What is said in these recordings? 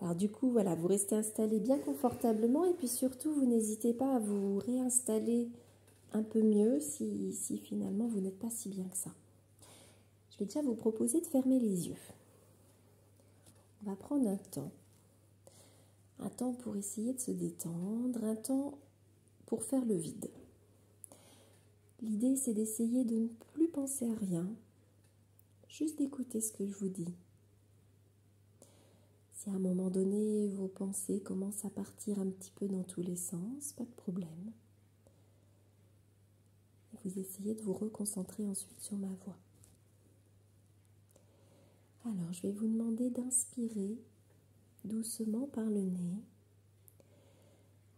Alors du coup, voilà, vous restez installé bien confortablement et puis surtout, vous n'hésitez pas à vous réinstaller un peu mieux si finalement vous n'êtes pas si bien que ça. Je vais déjà vous proposer de fermer les yeux. On va prendre un temps pour essayer de se détendre, un temps pour faire le vide. L'idée, c'est d'essayer de ne plus penser à rien, juste d'écouter ce que je vous dis. Si à un moment donné, vos pensées commencent à partir un petit peu dans tous les sens, pas de problème. Vous essayez de vous reconcentrer ensuite sur ma voix. Alors, je vais vous demander d'inspirer doucement par le nez,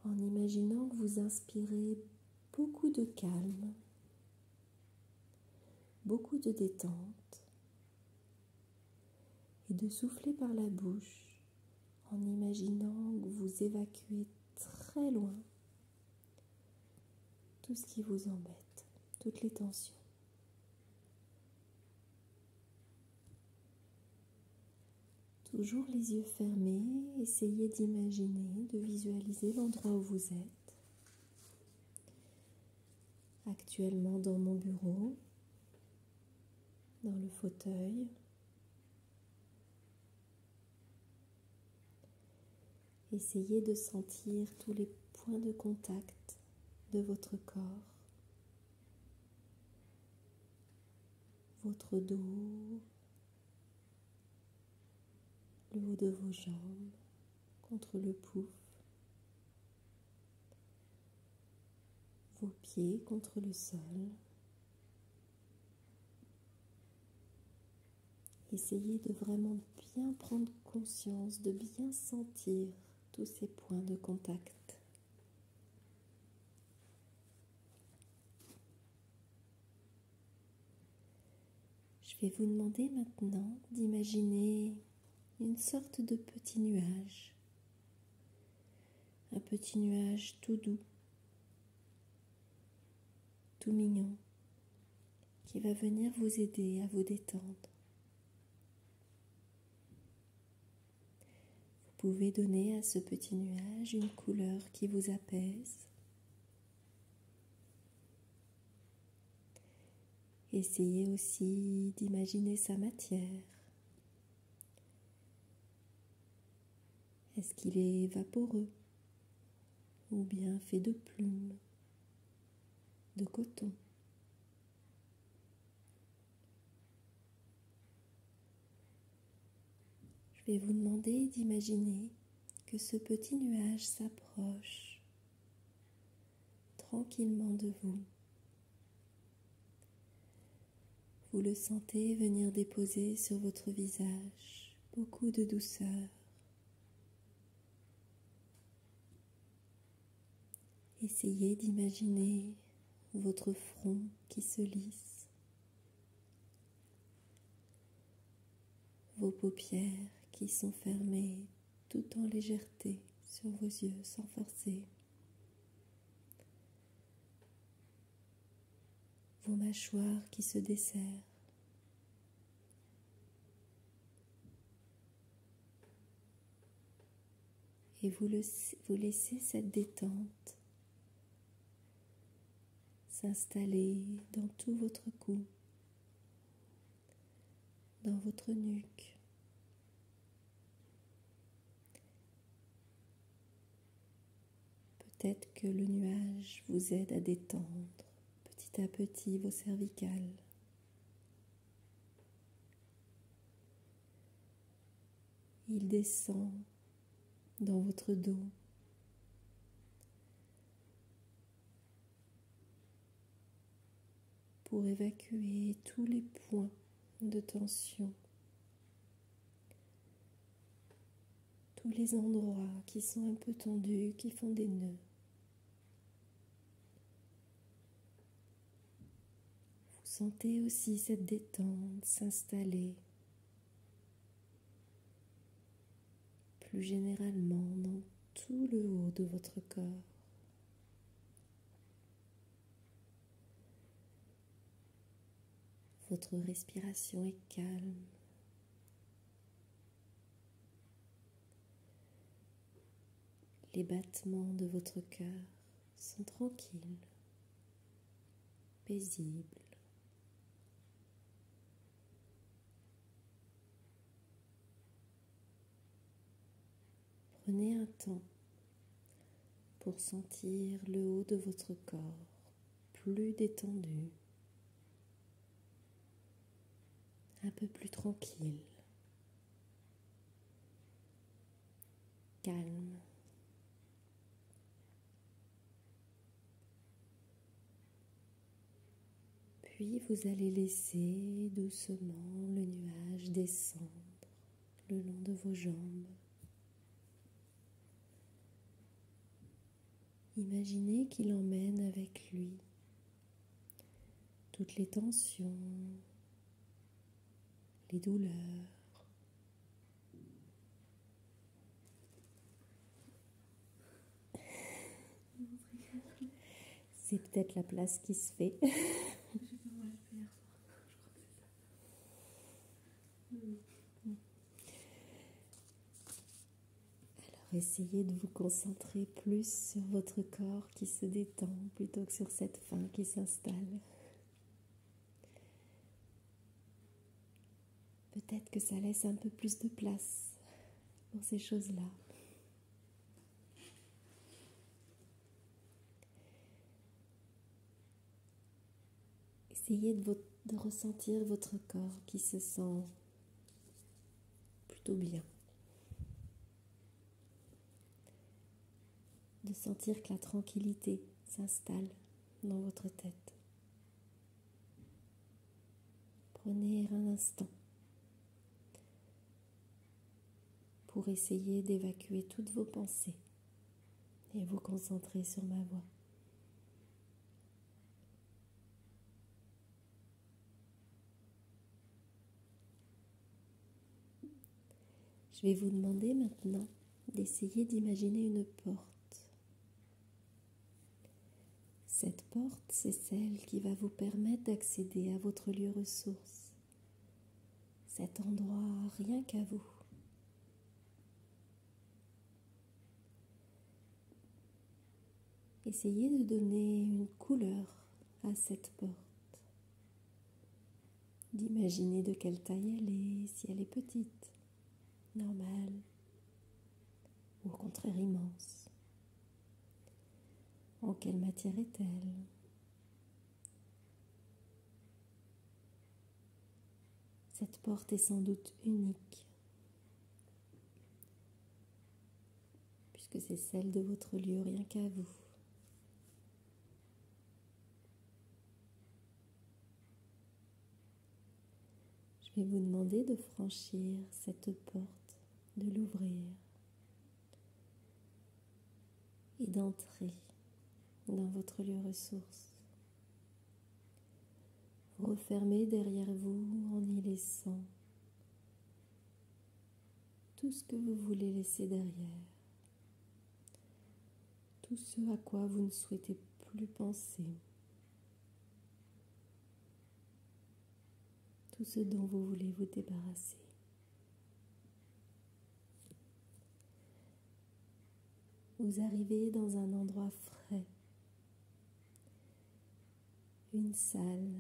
en imaginant que vous inspirez beaucoup de calme, beaucoup de détente, et de souffler par la bouche, en imaginant que vous évacuez très loin tout ce qui vous embête, toutes les tensions. Toujours les yeux fermés, essayez d'imaginer, de visualiser l'endroit où vous êtes. Actuellement dans mon bureau, dans le fauteuil. Essayez de sentir tous les points de contact de votre corps, votre dos, le haut de vos jambes contre le pouf, vos pieds contre le sol. Essayez de vraiment bien prendre conscience, de bien sentir tous ces points de contact. Je vais vous demander maintenant d'imaginer une sorte de petit nuage. Un petit nuage tout doux, tout mignon, qui va venir vous aider à vous détendre. Vous pouvez donner à ce petit nuage une couleur qui vous apaise. Essayez aussi d'imaginer sa matière. Est-ce qu'il est vaporeux ou bien fait de plumes, de coton? Je vais vous demander d'imaginer que ce petit nuage s'approche tranquillement de vous. Vous le sentez venir déposer sur votre visage beaucoup de douceur. Essayez d'imaginer votre front qui se lisse, vos paupières qui sont fermées tout en légèreté sur vos yeux sans forcer, vos mâchoires qui se desserrent. Et vous laissez cette détente s'installer dans tout votre cou, dans votre nuque. Peut-être que le nuage vous aide à détendre petit à petit vos cervicales. Il descend dans votre dos. Pour évacuer tous les points de tension, tous les endroits qui sont un peu tendus, qui font des nœuds. Vous sentez aussi cette détente s'installer plus généralement dans tout le haut de votre corps. Votre respiration est calme. Les battements de votre cœur sont tranquilles, paisibles. Prenez un temps pour sentir le haut de votre corps plus détendu, un peu plus tranquille, calme. Puis vous allez laisser doucement le nuage descendre le long de vos jambes. Imaginez qu'il emmène avec lui toutes les tensions, les douleurs. C'est peut-être la place qui se fait. Alors essayez de vous concentrer plus sur votre corps qui se détend plutôt que sur cette faim qui s'installe. Peut-être que ça laisse un peu plus de place pour ces choses-là. Essayez de ressentir votre corps qui se sent plutôt bien. De sentir que la tranquillité s'installe dans votre tête. Prenez un instant pour essayer d'évacuer toutes vos pensées et vous concentrer sur ma voix. Je vais vous demander maintenant d'essayer d'imaginer une porte. Cette porte, c'est celle qui va vous permettre d'accéder à votre lieu ressource. Cet endroit rien qu'à vous. Essayez de donner une couleur à cette porte. D'imaginer de quelle taille elle est, si elle est petite, normale, ou au contraire immense. En quelle matière est-elle? Cette porte est sans doute unique, puisque c'est celle de votre lieu rien qu'à vous. Je vais vous demander de franchir cette porte, de l'ouvrir et d'entrer dans votre lieu ressource. Vous refermez derrière vous en y laissant tout ce que vous voulez laisser derrière, tout ce à quoi vous ne souhaitez plus penser, tout ce dont vous voulez vous débarrasser. Vous arrivez dans un endroit frais, une salle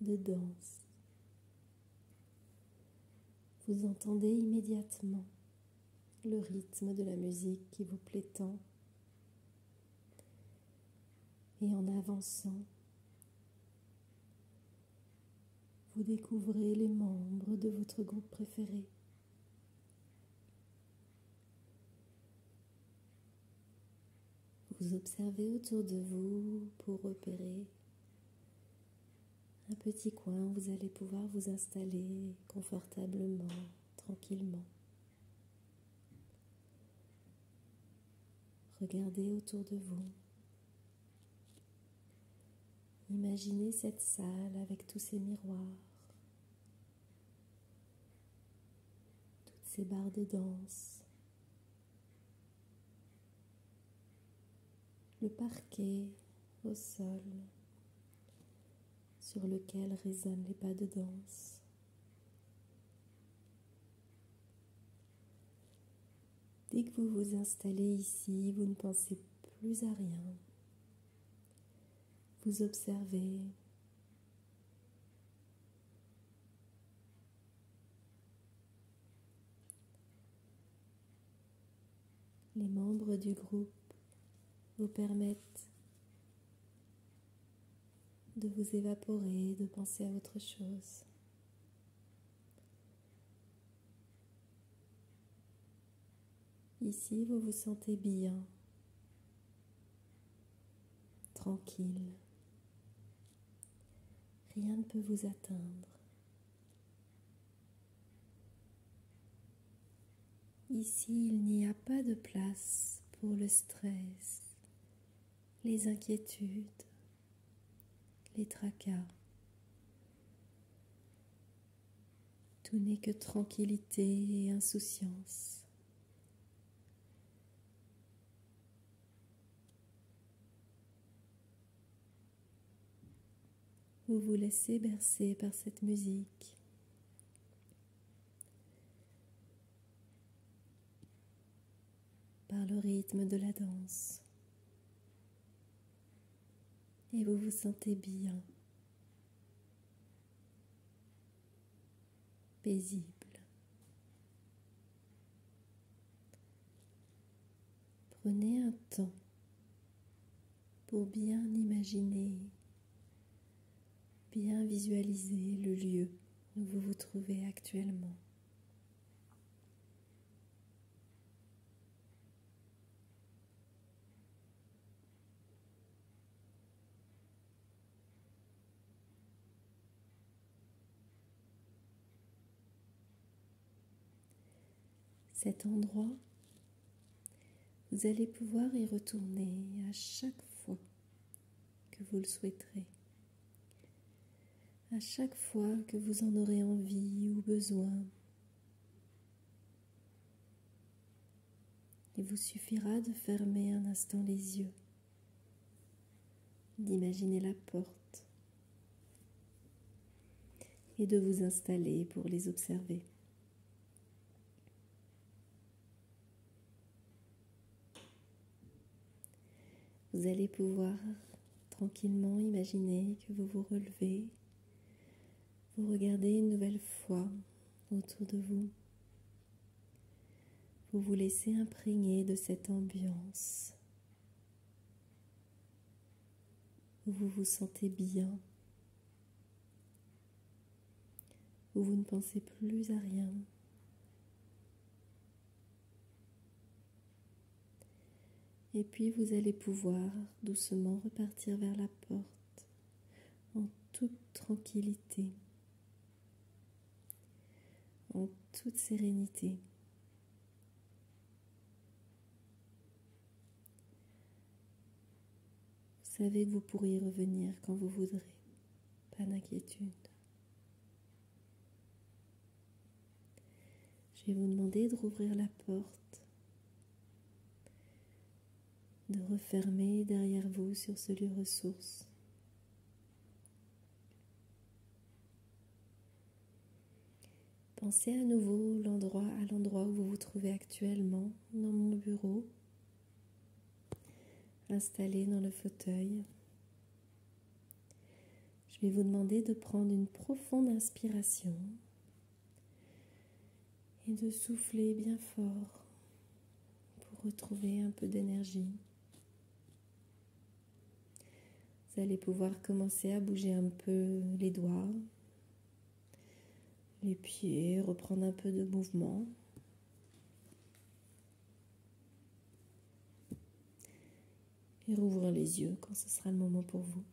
de danse. Vous entendez immédiatement le rythme de la musique qui vous plaît tant. Et en avançant, vous découvrez les membres de votre groupe préféré. Vous observez autour de vous pour repérer un petit coin où vous allez pouvoir vous installer confortablement, tranquillement. Regardez autour de vous. Imaginez cette salle avec tous ces miroirs, toutes ces barres de danse, le parquet au sol sur lequel résonnent les pas de danse. Dès que vous vous installez ici, vous ne pensez plus à rien. Vous observez. Les membres du groupe vous permettent de vous évaporer, de penser à autre chose. Ici, vous vous sentez bien, tranquille. Rien ne peut vous atteindre. Ici, il n'y a pas de place pour le stress, les inquiétudes, les tracas. Tout n'est que tranquillité et insouciance. Vous vous laissez bercer par cette musique. Par le rythme de la danse. Et vous vous sentez bien, paisible. Prenez un temps pour bien imaginer, bien visualiser le lieu où vous vous trouvez actuellement. Cet endroit, vous allez pouvoir y retourner à chaque fois que vous le souhaiterez. À chaque fois que vous en aurez envie ou besoin. Il vous suffira de fermer un instant les yeux, d'imaginer la porte et de vous installer pour les observer. Vous allez pouvoir tranquillement imaginer que vous vous relevez, vous regardez une nouvelle fois autour de vous. Vous vous laissez imprégner de cette ambiance où vous vous sentez bien, où vous ne pensez plus à rien. Et puis vous allez pouvoir doucement repartir vers la porte en toute tranquillité, en toute sérénité. Vous savez que vous pourrez y revenir quand vous voudrez, pas d'inquiétude. Je vais vous demander de rouvrir la porte, de refermer derrière vous sur ce lieu ressource. Pensez à nouveau à l'endroit où vous vous trouvez actuellement, dans mon bureau, installé dans le fauteuil. Je vais vous demander de prendre une profonde inspiration et de souffler bien fort pour retrouver un peu d'énergie. Vous allez pouvoir commencer à bouger un peu les doigts, les pieds, reprendre un peu de mouvement. Et rouvrir les yeux quand ce sera le moment pour vous.